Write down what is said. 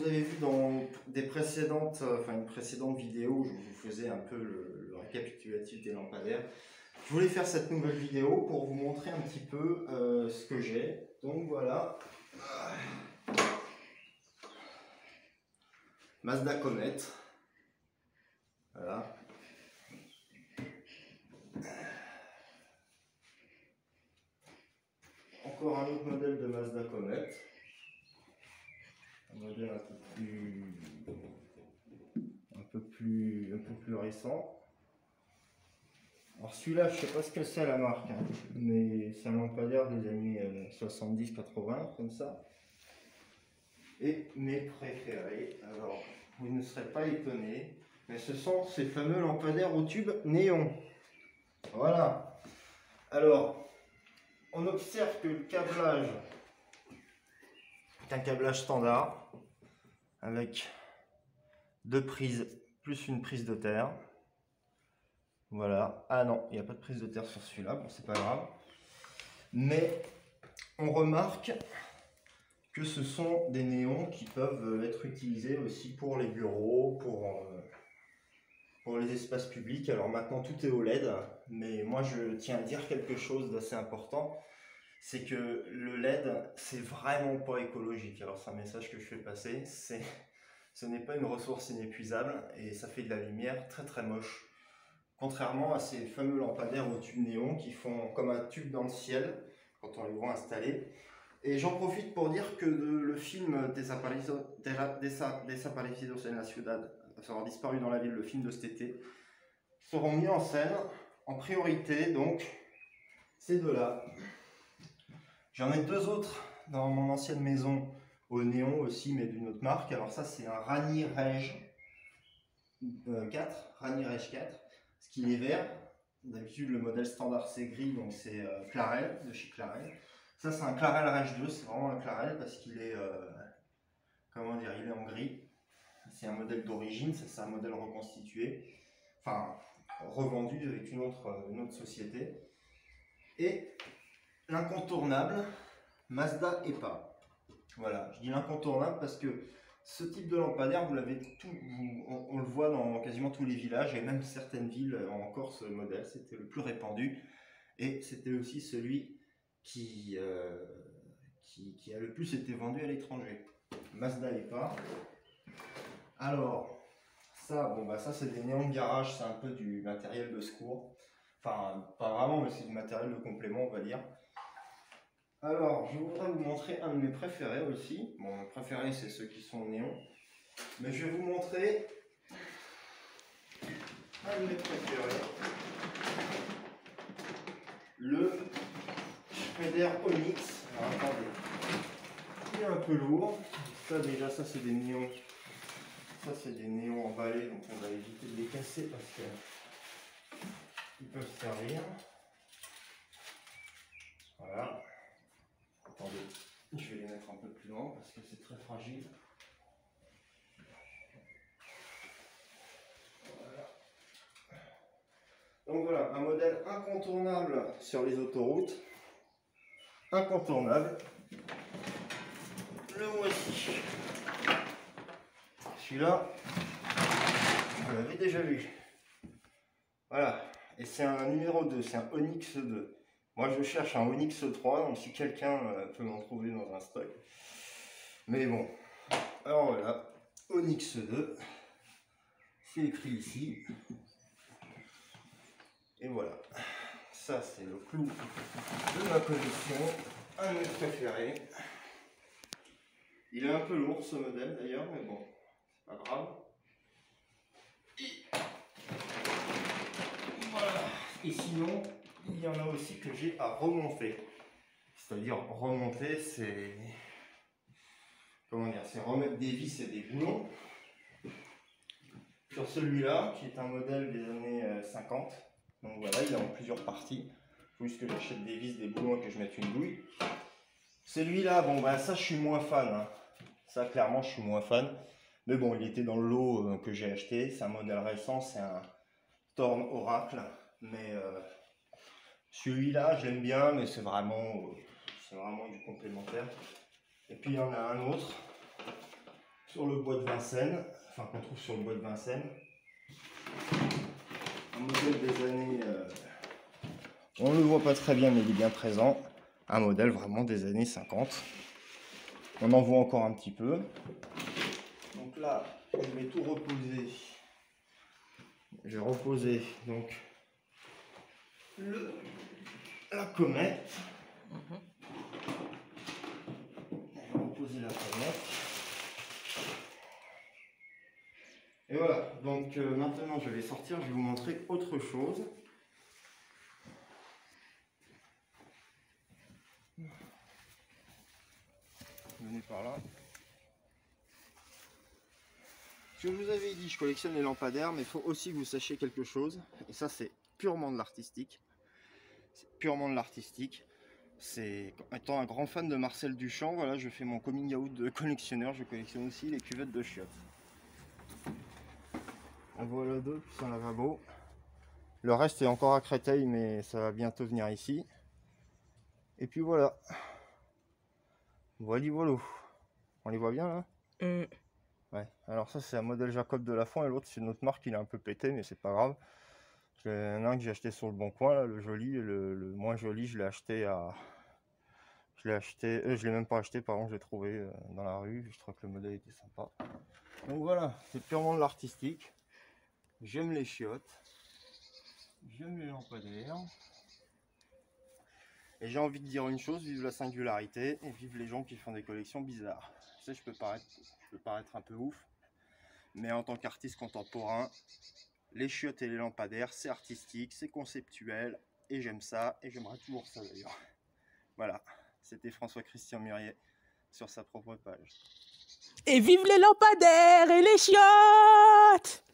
vous avez vu dans des précédentes, une précédente vidéo où je vous faisais un peu le récapitulatif des lampadaires, je voulais faire cette nouvelle vidéo pour vous montrer un petit peu ce que j'ai. Donc voilà, Mazda Comet. Voilà. Encore un autre modèle de Mazda Comet. Un modèle un peu plus récent. Alors celui-là, je sais pas ce que c'est la marque, hein, mais c'est un lampadaire des années 70-80, comme ça. Et mes préférés, alors vous ne serez pas étonnés, mais ce sont ces fameux lampadaires au tube néon. Voilà. Alors, on observe que le câblage est un câblage standard, avec deux prises plus une prise de terre. Voilà. Ah non, il n'y a pas de prise de terre sur celui-là, bon c'est pas grave. Mais on remarque que ce sont des néons qui peuvent être utilisés aussi pour les bureaux, pour les espaces publics. Alors maintenant tout est au LED, mais moi je tiens à dire quelque chose d'assez important, c'est que le LED c'est vraiment pas écologique. Alors c'est un message que je fais passer, ce n'est pas une ressource inépuisable et ça fait de la lumière très très moche. Contrairement à ces fameux lampadaires au tube néon qui font comme un tube dans le ciel quand on les voit installés. Et j'en profite pour dire que le film Desaparecidos en la Ciudad, sera disparu dans la ville, le film de cet été, seront mis en scène en priorité, donc ces deux-là. J'en ai deux autres dans mon ancienne maison au néon aussi, mais d'une autre marque. Alors ça c'est un Rani Rej 4, Rani Rej 4. Ce qui est vert, d'habitude le modèle standard c'est gris, donc c'est Clarel, de chez Clarel. Ça c'est un Clarel Rej 2, c'est vraiment un Clarel parce qu'il est, comment dire, il est en gris. C'est un modèle d'origine, c'est un modèle reconstitué, enfin revendu avec une autre société. Et l'incontournable Mazda EPA. Voilà, je dis l'incontournable parce que ce type de lampadaire, vous l'avez on le voit dans quasiment tous les villages et même certaines villes ont encore ce modèle. C'était le plus répandu et c'était aussi celui qui a le plus été vendu à l'étranger. Mazda EPA. Alors, ça, bon bah ça c'est des néons de garage, c'est un peu du matériel de secours. Enfin, pas vraiment, mais c'est du matériel de complément, on va dire. Alors, je voudrais vous montrer un de mes préférés aussi. Bon, mes préférés, c'est ceux qui sont néons. Mais je vais vous montrer un de mes préférés. Le Schneider Onyx. Alors, attendez. Il est un peu lourd. Ça, déjà, ça, c'est des néons. Ça, c'est des néons emballés. Donc, on va éviter de les casser parce qu'ils peuvent servir. Voilà. Attendez, je vais les mettre un peu plus loin parce que c'est très fragile. Voilà. Donc voilà, un modèle incontournable sur les autoroutes. Incontournable. Le voici. Celui-là, vous l'avez déjà vu. Voilà. Et c'est un numéro 2, c'est un Onyx 2. Moi je cherche un Onyx 3, donc si quelqu'un peut m'en trouver dans un stock. Mais bon, alors voilà, Onyx 2, c'est écrit ici. Et voilà, ça c'est le clou de ma collection, un de mes préférés. Il est un peu lourd ce modèle d'ailleurs, mais bon, c'est pas grave. Et voilà, et sinon, il y en a aussi que j'ai à remonter. C'est-à-dire remonter, c'est... Comment dire, c'est remettre des vis et des boulons. Sur celui-là, qui est un modèle des années 50. Donc voilà, il est en plusieurs parties. Il faut juste que j'achète des vis, des boulons et que je mette une douille. Celui-là, bon bah ça je suis moins fan. Hein. Ça clairement je suis moins fan. Mais bon, il était dans le lot que j'ai acheté. C'est un modèle récent, c'est un Thorn Oracle. Mais celui-là, je l'aime bien, mais c'est vraiment du complémentaire. Et puis il y en a un autre sur le bois de Vincennes, enfin qu'on trouve sur le bois de Vincennes. Un modèle des années, on ne le voit pas très bien mais il est bien présent. Un modèle vraiment des années 50. On en voit encore un petit peu. Donc là, je vais tout reposer. Je vais reposer donc la comète. Je vais reposer la comète. Et voilà, donc maintenant je vais sortir, je vais vous montrer autre chose. Venez par là. Je vous avais dit, je collectionne les lampadaires, mais il faut aussi que vous sachiez quelque chose. Et ça, c'est purement de l'artistique. C'est purement de l'artistique. C'est, étant un grand fan de Marcel Duchamp, voilà, je fais mon coming out de collectionneur. Je collectionne aussi les cuvettes de chiottes. En voilà deux, plus un lavabo. Le reste est encore à Créteil, mais ça va bientôt venir ici. Et puis voilà. Voilà. On les voit bien là? Ouais. Alors ça c'est un modèle Jacob de Lafont et l'autre c'est une autre marque, il est un peu pété mais c'est pas grave. Il y en a un que j'ai acheté sur le bon coin, là, le joli, et le moins joli je l'ai acheté à... Je l'ai même pas acheté, pardon, je l'ai trouvé dans la rue, je trouve que le modèle était sympa. Donc voilà, c'est purement de l'artistique. J'aime les chiottes. J'aime les lampadaires. Et j'ai envie de dire une chose, vive la singularité et vive les gens qui font des collections bizarres. Je sais, je peux paraître un peu ouf, mais en tant qu'artiste contemporain, les chiottes et les lampadaires, c'est artistique, c'est conceptuel, et j'aime ça, et j'aimerais toujours ça d'ailleurs. Voilà, c'était François-Christian Murier sur sa propre page. Et vive les lampadaires et les chiottes!